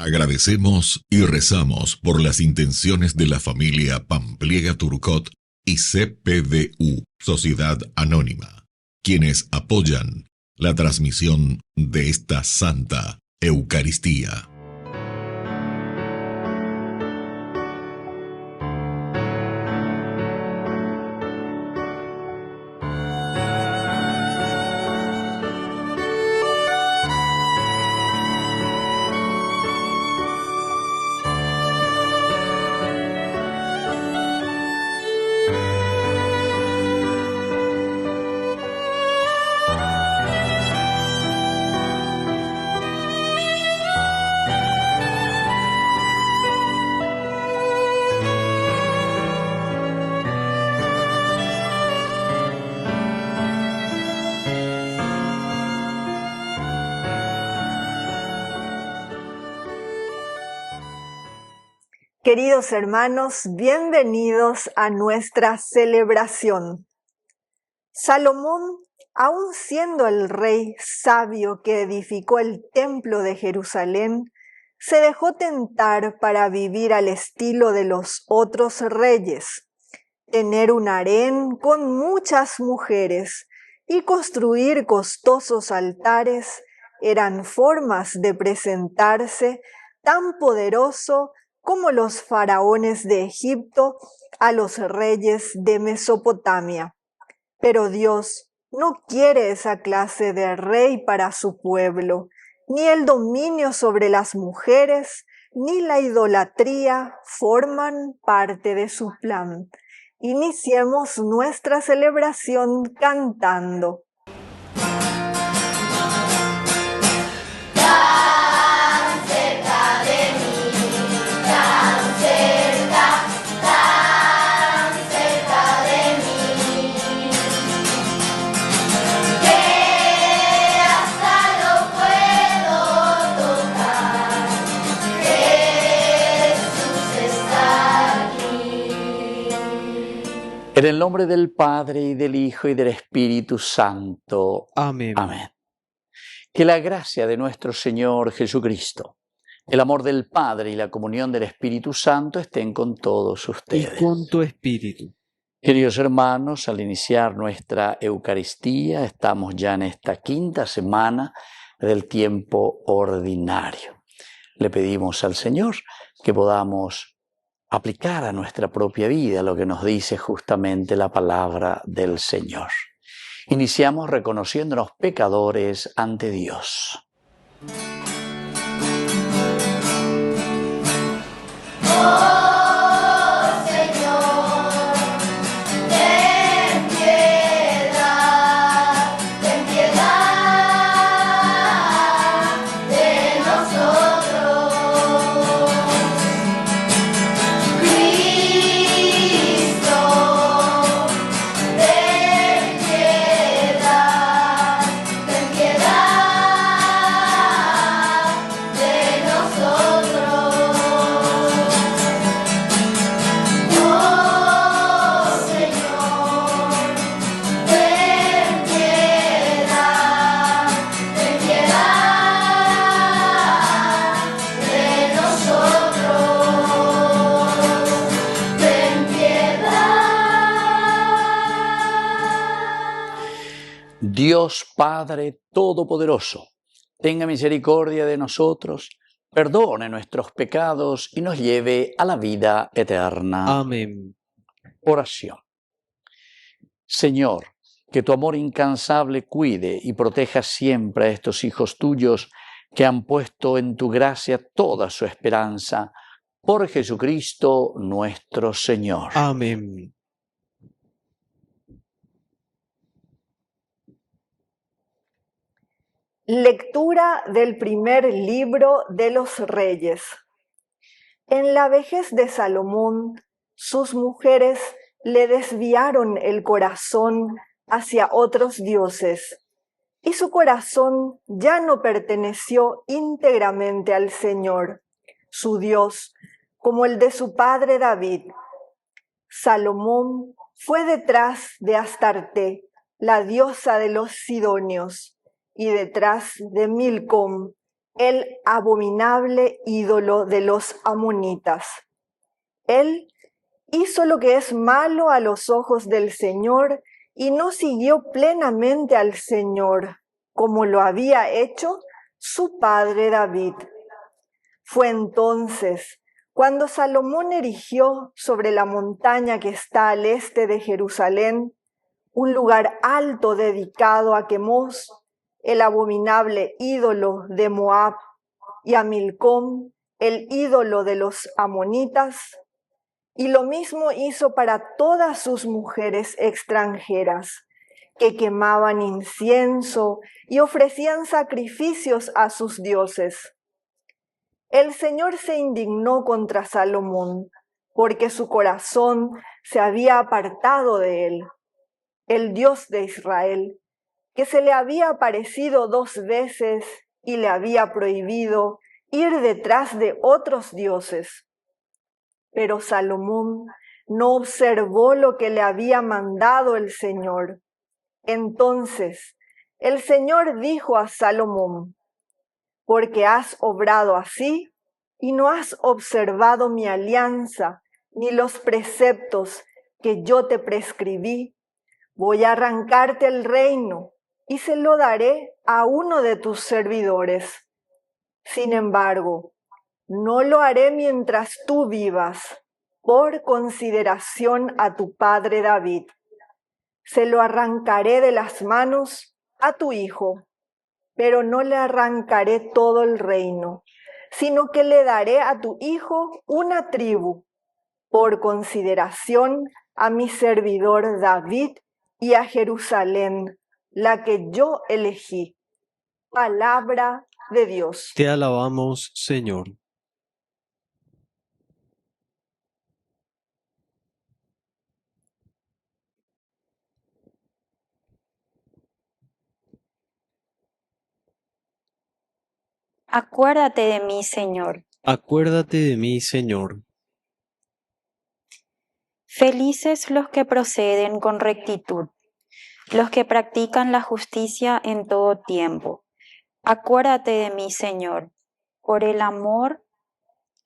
Agradecemos y rezamos por las intenciones de la familia Pampliega Turcot y CPDU, Sociedad Anónima, quienes apoyan la transmisión de esta Santa Eucaristía. Queridos hermanos, bienvenidos a nuestra celebración. Salomón, aun siendo el rey sabio que edificó el templo de Jerusalén, se dejó tentar para vivir al estilo de los otros reyes, tener un harén con muchas mujeres y construir costosos altares eran formas de presentarse tan poderoso como los faraones de Egipto a los reyes de Mesopotamia. Pero Dios no quiere esa clase de rey para su pueblo, ni el dominio sobre las mujeres, ni la idolatría forman parte de su plan. Iniciemos nuestra celebración cantando. En el nombre del Padre, y del Hijo, y del Espíritu Santo. Amén. Amén. Que la gracia de nuestro Señor Jesucristo, el amor del Padre y la comunión del Espíritu Santo estén con todos ustedes. Y con tu espíritu. Queridos hermanos, al iniciar nuestra Eucaristía, estamos ya en esta quinta semana del tiempo ordinario. Le pedimos al Señor que podamos aplicar a nuestra propia vida lo que nos dice justamente la palabra del Señor. Iniciamos reconociéndonos pecadores ante Dios. Dios Padre Todopoderoso, tenga misericordia de nosotros, perdone nuestros pecados y nos lleve a la vida eterna. Amén. Oración. Señor, que tu amor incansable cuide y proteja siempre a estos hijos tuyos que han puesto en tu gracia toda su esperanza. Por Jesucristo nuestro Señor. Amén. Lectura del primer libro de los Reyes. En la vejez de Salomón, sus mujeres le desviaron el corazón hacia otros dioses, y su corazón ya no perteneció íntegramente al Señor, su Dios, como el de su padre David. Salomón fue detrás de Astarte, la diosa de los sidonios, y detrás de Milcom, el abominable ídolo de los amonitas. Él hizo lo que es malo a los ojos del Señor y no siguió plenamente al Señor, como lo había hecho su padre David. Fue entonces cuando Salomón erigió sobre la montaña que está al este de Jerusalén un lugar alto dedicado a Quemos, el abominable ídolo de Moab, y a Milcom, el ídolo de los amonitas, y lo mismo hizo para todas sus mujeres extranjeras, que quemaban incienso y ofrecían sacrificios a sus dioses. El Señor se indignó contra Salomón, porque su corazón se había apartado de él, el Dios de Israel, que se le había aparecido 2 veces y le había prohibido ir detrás de otros dioses. Pero Salomón no observó lo que le había mandado el Señor. Entonces el Señor dijo a Salomón: porque has obrado así y no has observado mi alianza ni los preceptos que yo te prescribí, voy a arrancarte el reino y se lo daré a uno de tus servidores. Sin embargo, no lo haré mientras tú vivas, por consideración a tu padre David. Se lo arrancaré de las manos a tu hijo, pero no le arrancaré todo el reino, sino que le daré a tu hijo una tribu, por consideración a mi servidor David y a Jerusalén, la que yo elegí. Palabra de Dios. Te alabamos, Señor. Acuérdate de mí, Señor. Acuérdate de mí, Señor. Felices los que proceden con rectitud, los que practican la justicia en todo tiempo. Acuérdate de mí, Señor, por el amor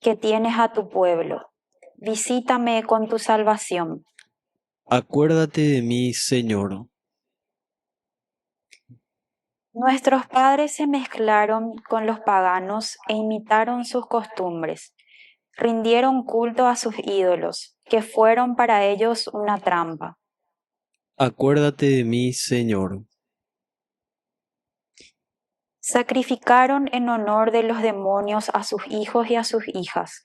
que tienes a tu pueblo. Visítame con tu salvación. Acuérdate de mí, Señor. Nuestros padres se mezclaron con los paganos e imitaron sus costumbres. Rindieron culto a sus ídolos, que fueron para ellos una trampa. Acuérdate de mí, Señor. Sacrificaron en honor de los demonios a sus hijos y a sus hijas.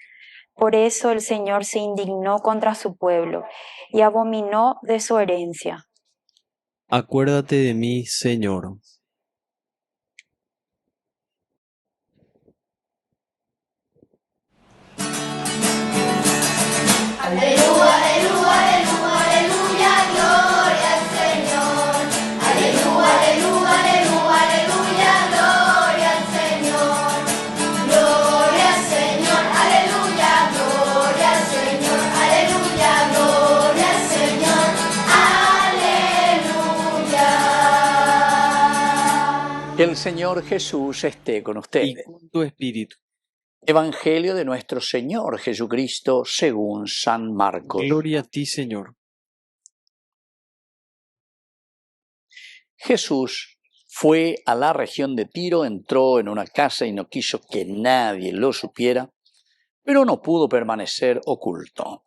Por eso el Señor se indignó contra su pueblo y abominó de su herencia. Acuérdate de mí, Señor. Aleluya, aleluya, aleluya, aleluya, gloria al Señor. Aleluya, aleluya, aleluya, aleluya, gloria al Señor. Gloria al Señor, aleluya, gloria al Señor, aleluya, gloria al Señor, aleluya. Que el Señor Jesús esté con Y ustedes. con tu espíritu. Evangelio de nuestro Señor Jesucristo según San Marcos. Gloria a ti, Señor. Jesús fue a la región de Tiro, entró en una casa y no quiso que nadie lo supiera, pero no pudo permanecer oculto.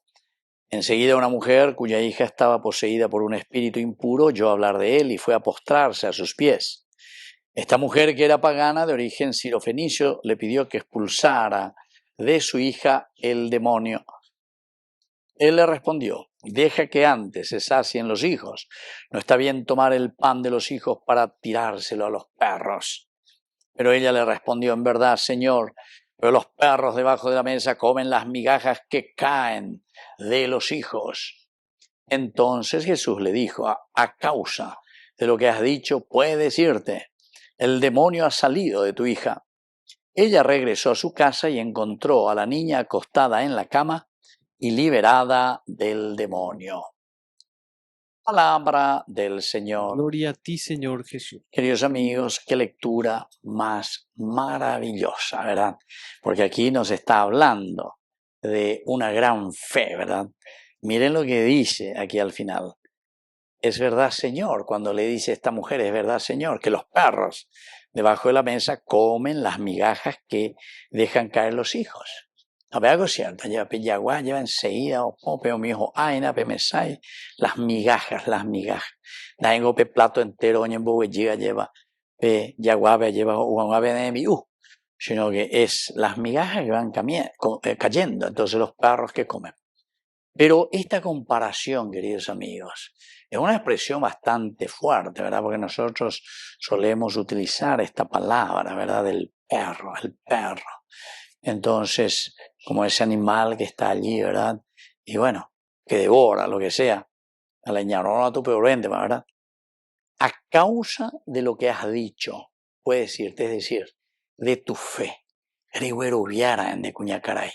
Enseguida una mujer cuya hija estaba poseída por un espíritu impuro oyó hablar de él y fue a postrarse a sus pies. Esta mujer, que era pagana de origen sirofenicio, le pidió que expulsara de su hija el demonio. Él le respondió: deja que antes se sacien los hijos. No está bien tomar el pan de los hijos para tirárselo a los perros. Pero ella le respondió: en verdad, Señor, pero los perros debajo de la mesa comen las migajas que caen de los hijos. Entonces Jesús le dijo: a causa de lo que has dicho, puedes irte. El demonio ha salido de tu hija. Ella regresó a su casa y encontró a la niña acostada en la cama y liberada del demonio. Palabra del Señor. Gloria a ti, Señor Jesús. Queridos amigos, qué lectura más maravillosa, ¿verdad? Porque aquí nos está hablando de una gran fe, ¿verdad? Miren lo que dice aquí al final. Es verdad, Señor, cuando le dice a esta mujer, es verdad, Señor, que los perros debajo de la mesa comen las migajas que dejan caer los hijos. A ver, algo cierto, lleva peyagua, lleva enseguida, o peo mi hijo, aina, pe mesai, las migajas. Da en pe plato entero, oñen bohuelliga lleva, pe yaguabe, lleva uabe de mi, sino que es las migajas que van cayendo, entonces los perros que comen. Pero esta comparación, queridos amigos, es una expresión bastante fuerte, ¿verdad? Porque nosotros solemos utilizar esta palabra, ¿verdad? Del perro, el perro. Entonces, como ese animal que está allí, ¿verdad? Y bueno, que devora lo que sea, a la ñarona a tu peor ¿verdad? A causa de lo que has dicho, puede decirte, es decir, de tu fe. Reguero viara en de cuñacaray.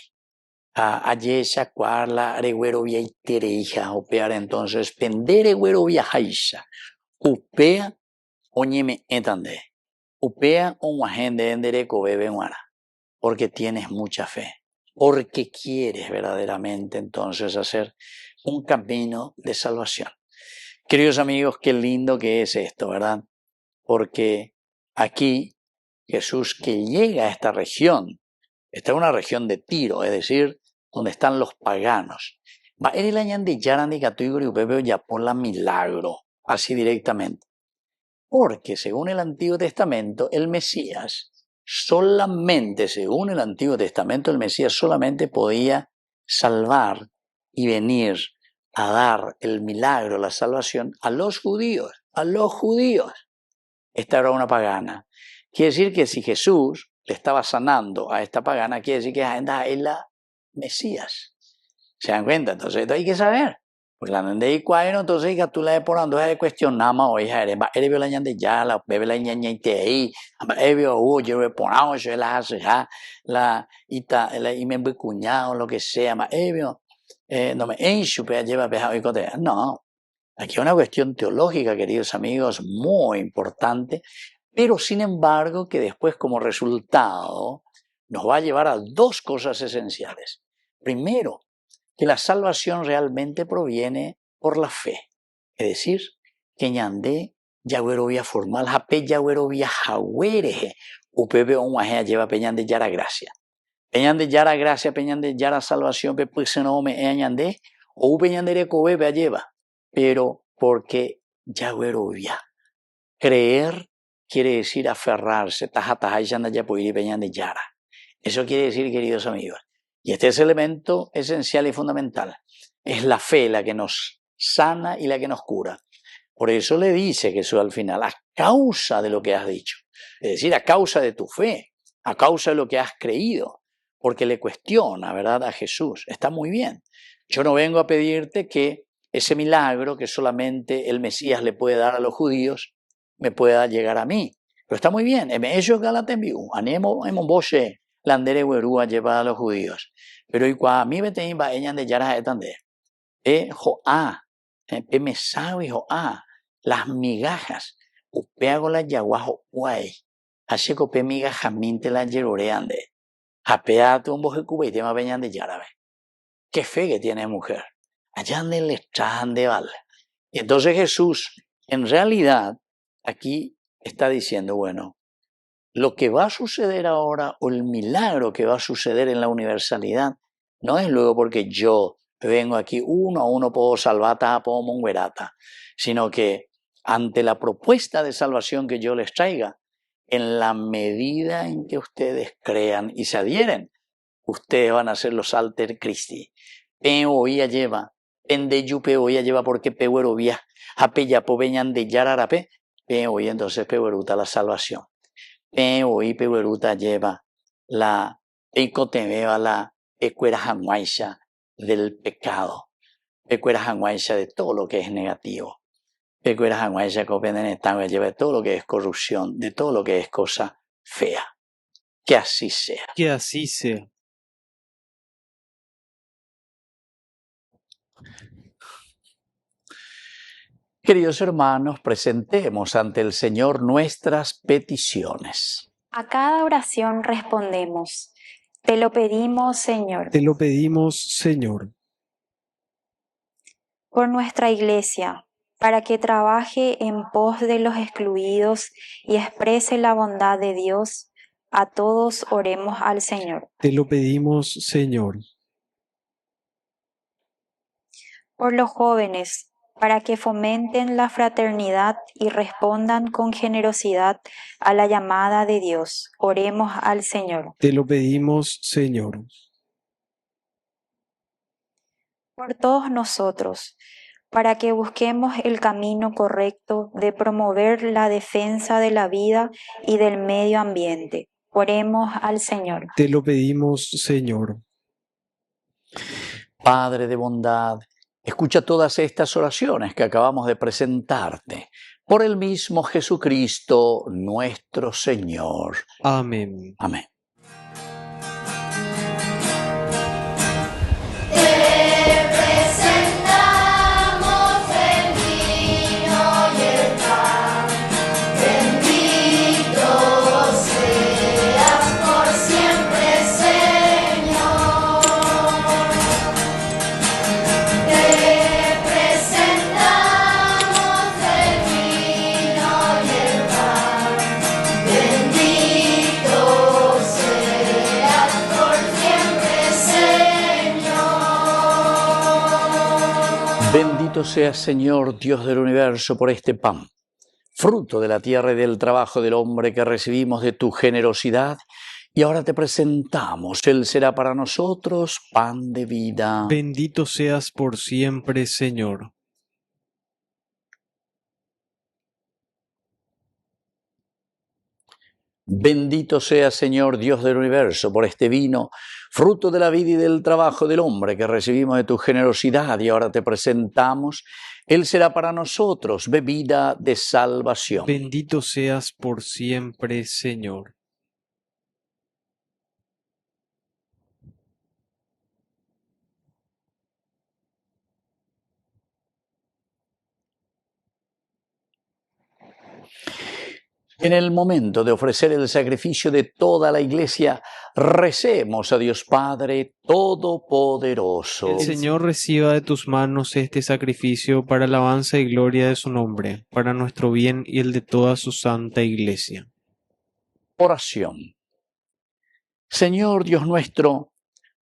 Ayer sacuarla, reguero via itereija, opear entonces, pendere güero via jaisa. Upea, oñeme entande. Upea, un agente endereco bebe muara. Porque tienes mucha fe, porque quieres verdaderamente entonces hacer un camino de salvación. Queridos amigos, qué lindo que es esto, ¿verdad? Porque aquí Jesús que llega a esta región, esta es una región de Tiro, es decir, donde están los paganos. Va a ir el año de Yarandi Catuigori y Upepeo ya por la milagro, así directamente. Porque según el Antiguo Testamento, el Mesías solamente, según el Antiguo Testamento, el Mesías solamente podía salvar y venir a dar el milagro, la salvación a los judíos, Esta era una pagana. Quiere decir que si Jesús le estaba sanando a esta pagana, quiere decir que es la Mesías. ¿Se dan cuenta? Entonces esto hay que saber. Porque la nende y cuaino, entonces que tú la por ando es cuestionama o hija eres vio la ñande ya la bebe la ñaña y te ahí vio yo le ponamos yo la hace la ita la y me cuñado lo que sea ma no me enchupe lleva pejado y cote. No, aquí hay una cuestión teológica, queridos amigos, muy importante, pero sin embargo que después como resultado nos va a llevar a dos cosas esenciales. Primero, que la salvación realmente proviene por la fe. Es decir, que ñandé yagüerovia formal, jape yagüerovia jagüereje, upebe onguajea lleva peñan de yara gracia. Peñan de yara gracia, peñan de yara salvación, pe pues no me ñandé, o peñan de recobebe lleva. Pero porque yagüerovia. Creer quiere decir aferrarse, taja y yanda ya puede ir peñan de yara. Eso quiere decir, queridos amigos, y este es el elemento esencial y fundamental. Es la fe la que nos sana y la que nos cura. Por eso le dice Jesús al final, a causa de lo que has dicho. Es decir, a causa de tu fe, a causa de lo que has creído. Porque le cuestiona, ¿verdad?, a Jesús. Está muy bien. Yo no vengo a pedirte que ese milagro que solamente el Mesías le puede dar a los judíos, me pueda llegar a mí. Pero está muy bien. Ellos galatembiu, anemo boche. Landere huerúa lleva a los judíos. Pero y a mí me tenían de yaras etande. Joá, mesawi joá, las migajas, upeago la yaguajo guay, hacheco pe migajas minte la yeroreande. Japeate un boje cuba y tema peñan de yarabe. Qué fe que tiene mujer. Allá le estrajan de vale. Y entonces Jesús, en realidad, aquí está diciendo, bueno, lo que va a suceder ahora o el milagro que va a suceder en la universalidad no es luego porque yo vengo aquí uno a uno puedo salvata, puedo monguerata, sino que ante la propuesta de salvación que yo les traiga, en la medida en que ustedes crean y se adhieren, ustedes van a ser los alter Christi. Oía lleva, pendeyupe oía lleva porque pehuero vía, apeya poveñan de yararape, oía entonces pehueruta la salvación. Hoy pehueruta lleva la eicotebeba la pecuera janguaisha del pecado, pecuera janguaisha de todo lo que es negativo, pecuera janguaisha copendenetanga lleva de todo lo que es corrupción, de todo lo que es cosa fea. Que así sea. Que así sea. Queridos hermanos, presentemos ante el Señor nuestras peticiones. A cada oración respondemos: te lo pedimos, Señor. Te lo pedimos, Señor. Por nuestra Iglesia, para que trabaje en pos de los excluidos y exprese la bondad de Dios, a todos oremos al Señor. Te lo pedimos, Señor. Por los jóvenes, para que fomenten la fraternidad y respondan con generosidad a la llamada de Dios, oremos al Señor. Te lo pedimos, Señor. Por todos nosotros, para que busquemos el camino correcto de promover la defensa de la vida y del medio ambiente, oremos al Señor. Te lo pedimos, Señor. Padre de bondad, escucha todas estas oraciones que acabamos de presentarte por el mismo Jesucristo nuestro Señor. Amén. Amén. Bendito seas, Señor, Dios del universo, por este pan, fruto de la tierra y del trabajo del hombre que recibimos de tu generosidad, y ahora te presentamos. Él será para nosotros pan de vida. Bendito seas por siempre, Señor. Bendito sea, Señor, Dios del universo, por este vino, fruto de la vida y del trabajo del hombre que recibimos de tu generosidad, y ahora te presentamos. Él será para nosotros bebida de salvación. Bendito seas por siempre, Señor. En el momento de ofrecer el sacrificio de toda la Iglesia, recemos a Dios Padre Todopoderoso. El Señor reciba de tus manos este sacrificio para alabanza y gloria de su nombre, para nuestro bien y el de toda su santa Iglesia. Oración. Señor Dios nuestro,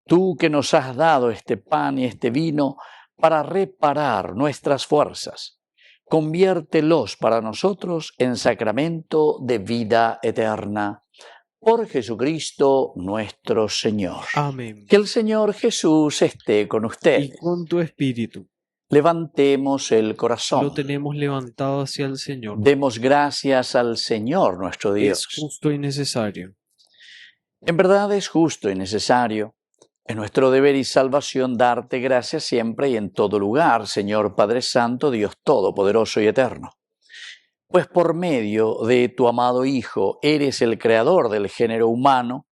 tú que nos has dado este pan y este vino para reparar nuestras fuerzas, conviértelos para nosotros en sacramento de vida eterna. Por Jesucristo nuestro Señor. Amén. Que el Señor Jesús esté con Y ustedes. con tu espíritu. Levantemos el corazón. Lo tenemos levantado hacia el Señor. Demos gracias al Señor nuestro Dios. Es justo y necesario. En verdad es justo y necesario. Es nuestro deber y salvación darte gracias siempre y en todo lugar, Señor Padre Santo, Dios Todopoderoso y Eterno. Pues por medio de tu amado Hijo eres el creador del género humano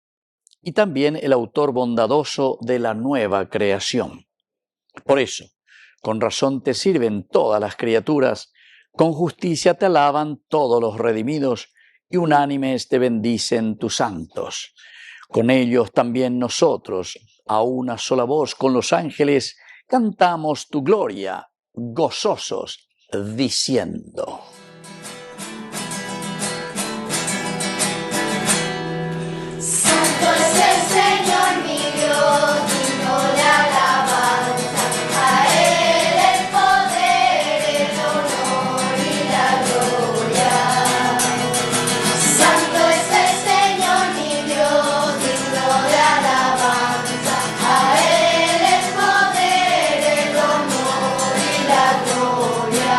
y también el autor bondadoso de la nueva creación. Por eso, con razón te sirven todas las criaturas, con justicia te alaban todos los redimidos y unánimes te bendicen tus santos. Con ellos también nosotros, a una sola voz con los ángeles, cantamos tu gloria, gozosos, diciendo: Santo es el Señor mi Dios, digno de alabanza. A Él el poder, el honor y la gloria. Santo es el Señor mi Dios, digno de alabanza. A Él el poder, el honor y la gloria.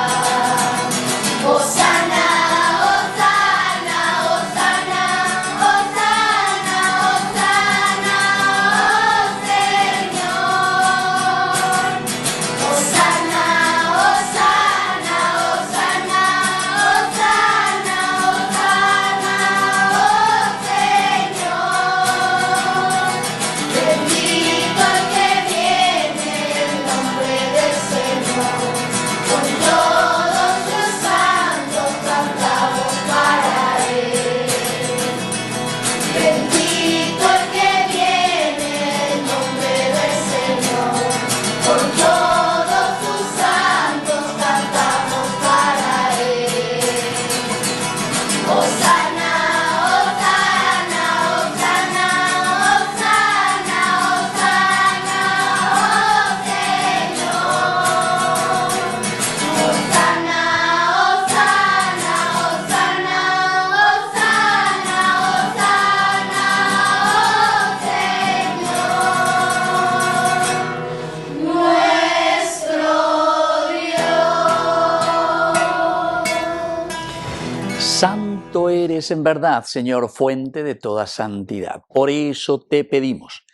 Santo eres en verdad, Señor, fuente de toda santidad. Por eso te pedimos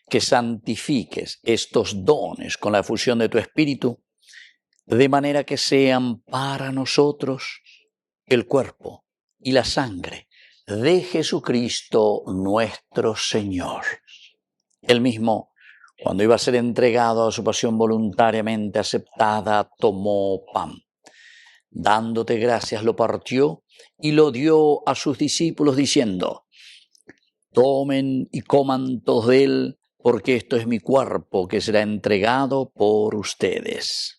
que santifiques estos dones con la efusión de tu Espíritu, de manera que sean para nosotros el cuerpo y la sangre de Jesucristo nuestro Señor. Él mismo, cuando iba a ser entregado a su pasión voluntariamente aceptada, tomó pan. Dándote gracias, lo partió y lo dio a sus discípulos diciendo: tomen y coman todos de él, porque esto es mi cuerpo que será entregado por ustedes.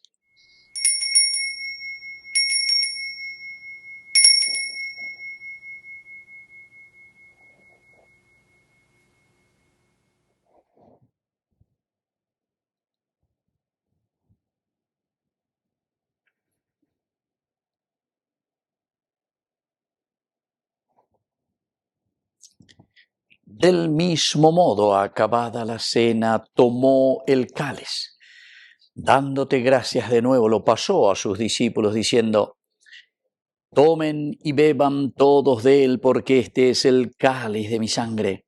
Del mismo modo, acabada la cena, tomó el cáliz. Dándote gracias de nuevo, lo pasó a sus discípulos diciendo: tomen y beban todos de él, porque este es el cáliz de mi sangre,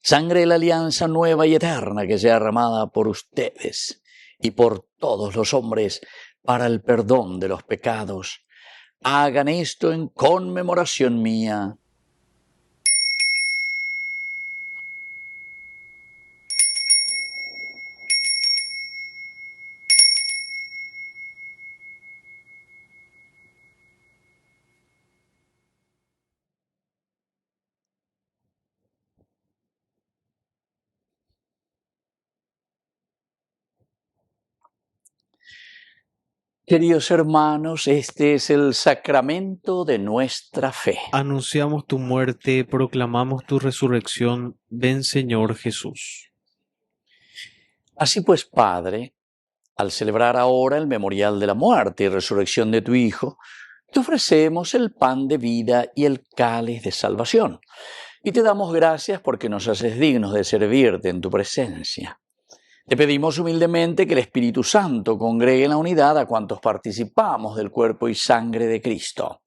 sangre de la alianza nueva y eterna que sea derramada por ustedes y por todos los hombres para el perdón de los pecados. Hagan esto en conmemoración mía. Queridos hermanos, este es el sacramento de nuestra fe. Anunciamos tu muerte, proclamamos tu resurrección. Ven, Señor Jesús. Así pues, Padre, al celebrar ahora el memorial de la muerte y resurrección de tu Hijo, te ofrecemos el pan de vida y el cáliz de salvación. Y te damos gracias porque nos haces dignos de servirte en tu presencia. Te pedimos humildemente que el Espíritu Santo congregue en la unidad a cuantos participamos del cuerpo y sangre de Cristo.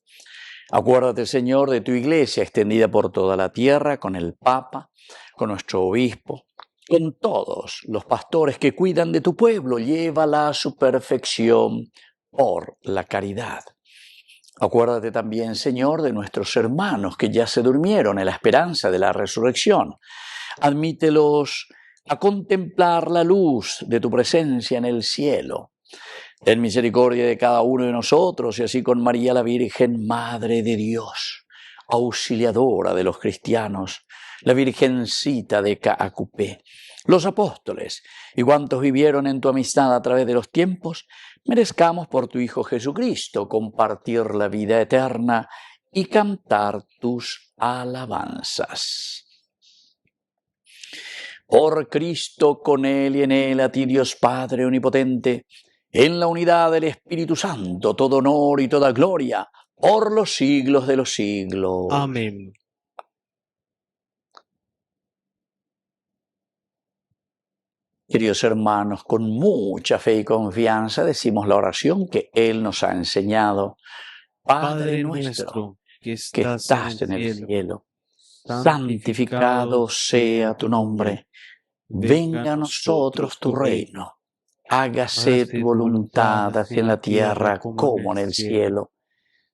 Acuérdate, Señor, de tu Iglesia extendida por toda la tierra, con el Papa, con nuestro Obispo, con todos los pastores que cuidan de tu pueblo. Llévala a su perfección por la caridad. Acuérdate también, Señor, de nuestros hermanos que ya se durmieron en la esperanza de la resurrección. Admítelos a contemplar la luz de tu presencia en el cielo. Ten misericordia de cada uno de nosotros y así con María la Virgen, Madre de Dios, auxiliadora de los cristianos, la Virgencita de Caacupé, los apóstoles y cuantos vivieron en tu amistad a través de los tiempos, merezcamos por tu Hijo Jesucristo compartir la vida eterna y cantar tus alabanzas. Por Cristo, con Él y en Él, a ti Dios Padre Omnipotente, en la unidad del Espíritu Santo, todo honor y toda gloria, por los siglos de los siglos. Amén. Queridos hermanos, con mucha fe y confianza decimos la oración que Él nos ha enseñado. Padre nuestro, que estás en el cielo, santificado sea tu nombre. Venga a nosotros tu reino. Hágase tu voluntad así en la tierra como en el cielo.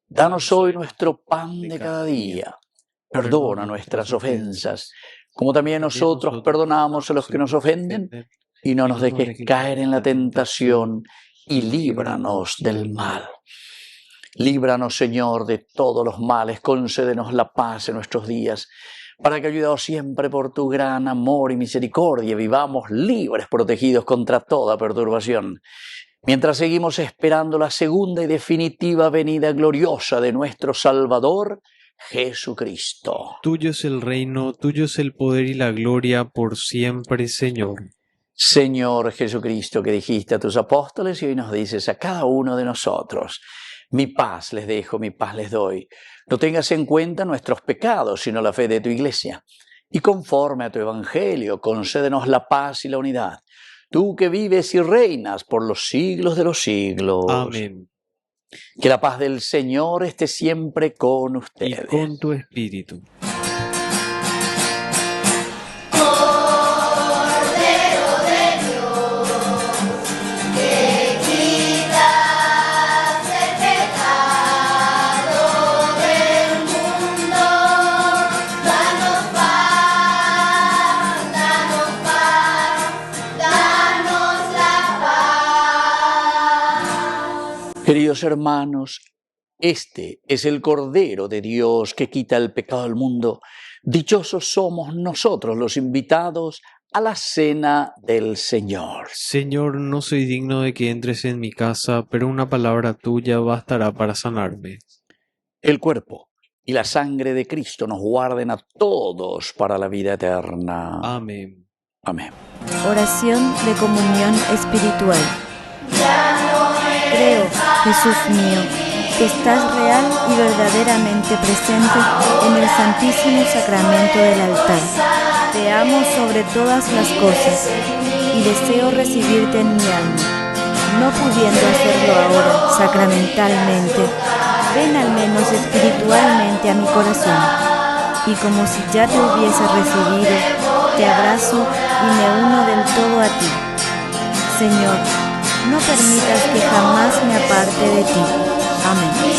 Danos hoy nuestro pan de cada día. Perdona nuestras ofensas, como también nosotros perdonamos a los que nos ofenden. Y no nos dejes caer en la tentación y líbranos del mal. Líbranos, Señor, de todos los males. Concédenos la paz en nuestros días, para que, ayudados siempre por tu gran amor y misericordia, vivamos libres, protegidos contra toda perturbación, mientras seguimos esperando la segunda y definitiva venida gloriosa de nuestro Salvador, Jesucristo. Tuyo es el reino, tuyo es el poder y la gloria por siempre, Señor. Señor Jesucristo, que dijiste a tus apóstoles y hoy nos dices a cada uno de nosotros: mi paz les dejo, mi paz les doy. No tengas en cuenta nuestros pecados, sino la fe de tu Iglesia. Y conforme a tu Evangelio, concédenos la paz y la unidad. Tú que vives y reinas por los siglos de los siglos. Amén. Que la paz del Señor esté siempre con y ustedes. con tu espíritu. Cordero de Dios, que quitas el pecado del mundo, danos paz, danos la paz. Queridos hermanos, este es el Cordero de Dios que quita el pecado del mundo. Dichosos somos nosotros los invitados a la cena del Señor. Señor, no soy digno de que entres en mi casa, pero una palabra tuya bastará para sanarme. El cuerpo y la sangre de Cristo nos guarden a todos para la vida eterna. Amén. Amén. Oración de comunión espiritual. Creo, Jesús mío, que estás real y verdaderamente presente en el Santísimo Sacramento del altar. Te amo sobre todas las cosas y deseo recibirte en mi alma. No pudiendo hacerlo ahora sacramentalmente, ven al menos espiritualmente a mi corazón. Y como si ya te hubiese recibido, te abrazo y me uno del todo a ti. Señor, no permitas que jamás me aparte de ti. Amén. Mi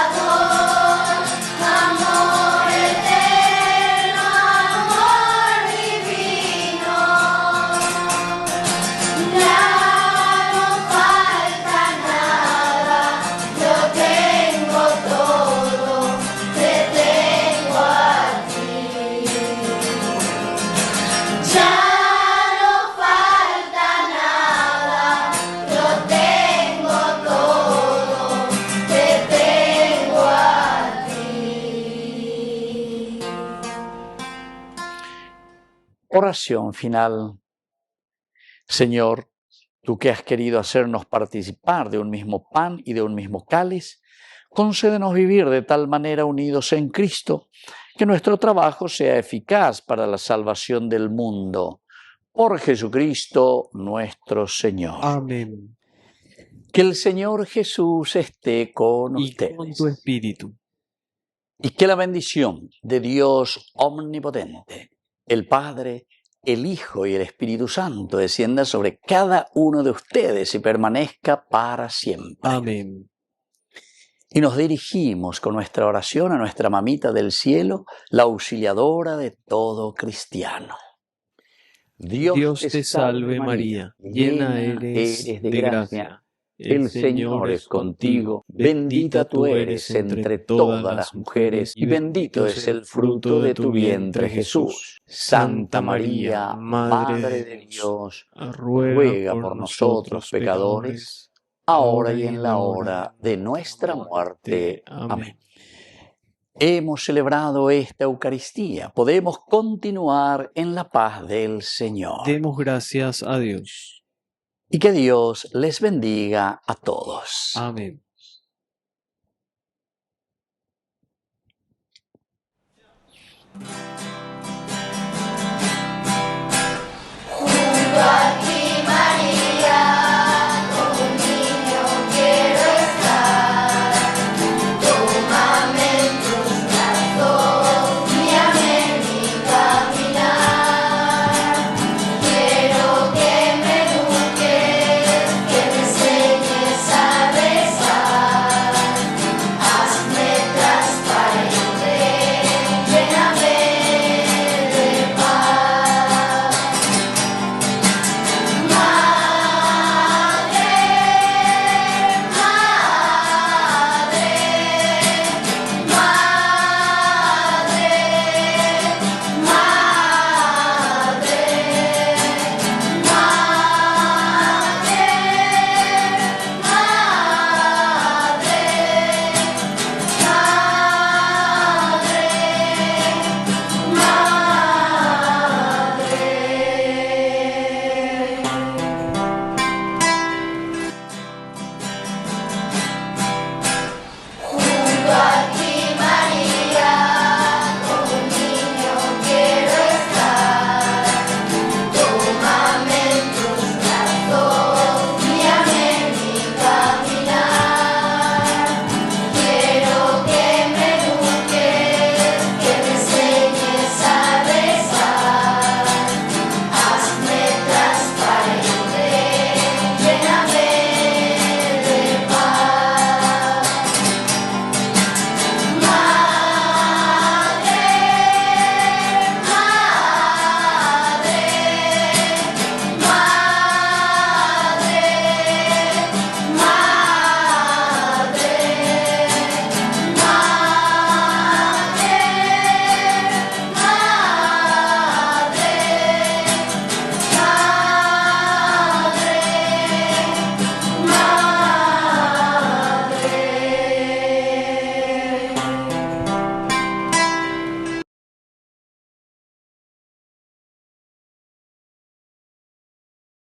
Salvador, amor eterno, amor divino, ya no falta nada, yo tengo todo, te tengo a ti. Ya no falta nada, yo tengo todo, te tengo a ti. Oración final. Señor, tú que has querido hacernos participar de un mismo pan y de un mismo cáliz, concédenos vivir de tal manera unidos en Cristo, que nuestro trabajo sea eficaz para la salvación del mundo. Por Jesucristo nuestro Señor. Amén. Que el Señor Jesús esté con Y ustedes. con tu espíritu. Y que la bendición de Dios omnipotente, el Padre, el Hijo y el Espíritu Santo descienda sobre cada uno de ustedes y permanezca para siempre. Amén. Y nos dirigimos con nuestra oración a nuestra mamita del cielo, la auxiliadora de todo cristiano. Dios te salve María, llena eres de gracia. El Señor es contigo, bendita tú eres entre todas las mujeres, y bendito es el fruto de tu vientre, Jesús. Santa María, Madre de Dios, ruega por nosotros pecadores, ahora y en la hora de nuestra muerte. Amén. Hemos celebrado esta Eucaristía. Podemos continuar en la paz del Señor. Demos gracias a Dios. Y que Dios les bendiga a todos. Amén.